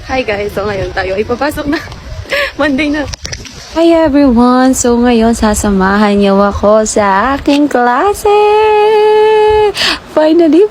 Hi guys, so ngayon tayo ay papasok na. Monday na. Hi everyone! So ngayon sasamahan niyo ako sa aking klase! Finally!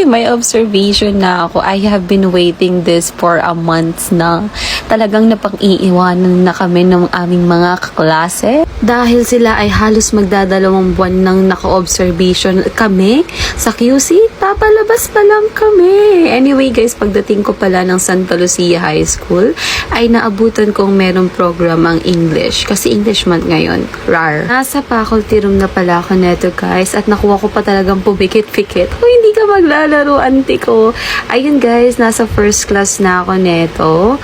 May observation na ako. I have been waiting this for a month na. Talagang napang-iiwanan na kami ng aming mga kaklase. Dahil sila ay halos magdadalawang buwan nang naka-observation kami sa QC. Papalabas pa lang kami. Anyway guys, pagdating ko pala ng Santa Lucia High School, ay naabutan kong merong program ang English. Kasi English month ngayon. Rar. Nasa faculty room na pala ako neto guys. At nakuha ko pa talagang pumikit-pikit. Kung hindi ka maglalaro, auntie ko. Ayun guys, nasa first class na ako neto.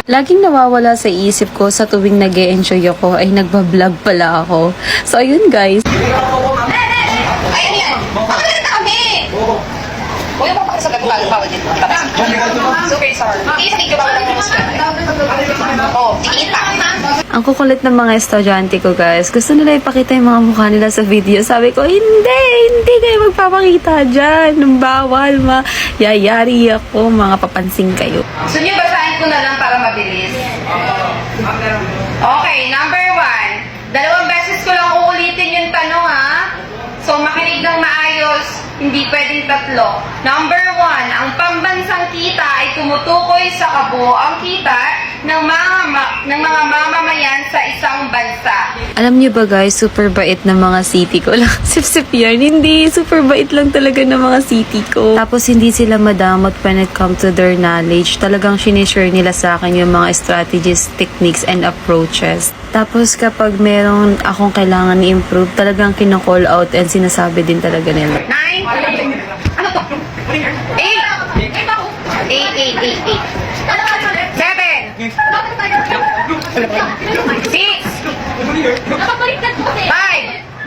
Laging nawawala sa isip ko sa tuwing nag-e-enjoy ako ay nagbablog pala ako. So ayun guys. Ayun yan! Pakalit na kami! Huwag mo pa sa gagawin bawal dito. Super sorry. Isa dito bawal ang gusto. Oo, tikita. Ang kukulit ng mga estudyante ko guys. Gusto nila ipakita yung mga mukha nila sa video. Sabi ko, hindi kayo magpapakita dyan. Bawal, yayari ako, mga papansin kayo. Gusto niyo basahin ko na lang para mabilis? Okay, number 1. 2 beses ko lang uulitin yung tanong ha. So makinig ng maayos, hindi pwedeng 3. Number 1, ang pambansang kita ay tumutukoy sa kabuoang kita ng mga mamamayan sa isang bansa. Alam niyo ba guys, super bait ng mga city ko lang. Sip-sip yan. Hindi, super bait lang talaga ng mga city ko. Tapos hindi sila madamot when it comes to their knowledge. Talagang sinishare nila sa akin yung mga strategies, techniques, and approaches. Tapos kapag merong akong kailangan i-improve, talagang kino-call out and sinasabi din talaga nila. 9. Ano to? 8. 8. 7. 6. 5.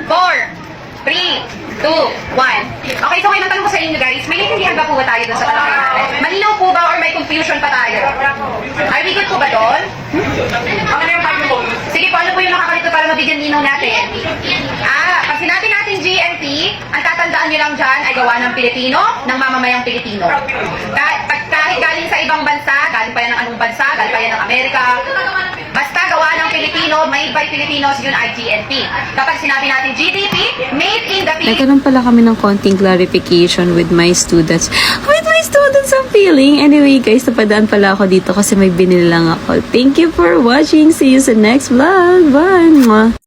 4. 3. 2. 1. Okay, so ngayon ang tanong ko sa inyo guys, may naiintindihan ba po ba tayo doon sa tanong natin? Malinaw po ba or may confusion pa tayo? Are we good po ba doon? Sige po, ano po yung nakakalito para mabigyan linaw natin? Pag sinabi natin GNP, ang tatandaan nyo lang dyan ay gawa ng Pilipino, ng mamamayang Pilipino. Kahit galing sa ibang bansa, galing pa yan ng anong bansa, galing pa yan ng Amerika, basta gawa ng Pilipino, made by Filipinos, yun ay GNP. Kapag sinabi natin GDP, made in the Philippines. Nagkaroon pala kami ng konting clarification with my students. Ang feeling. Anyway guys, napadaan pala ako dito kasi may binili lang ako. Thank you for watching. See you sa next vlog. Bye!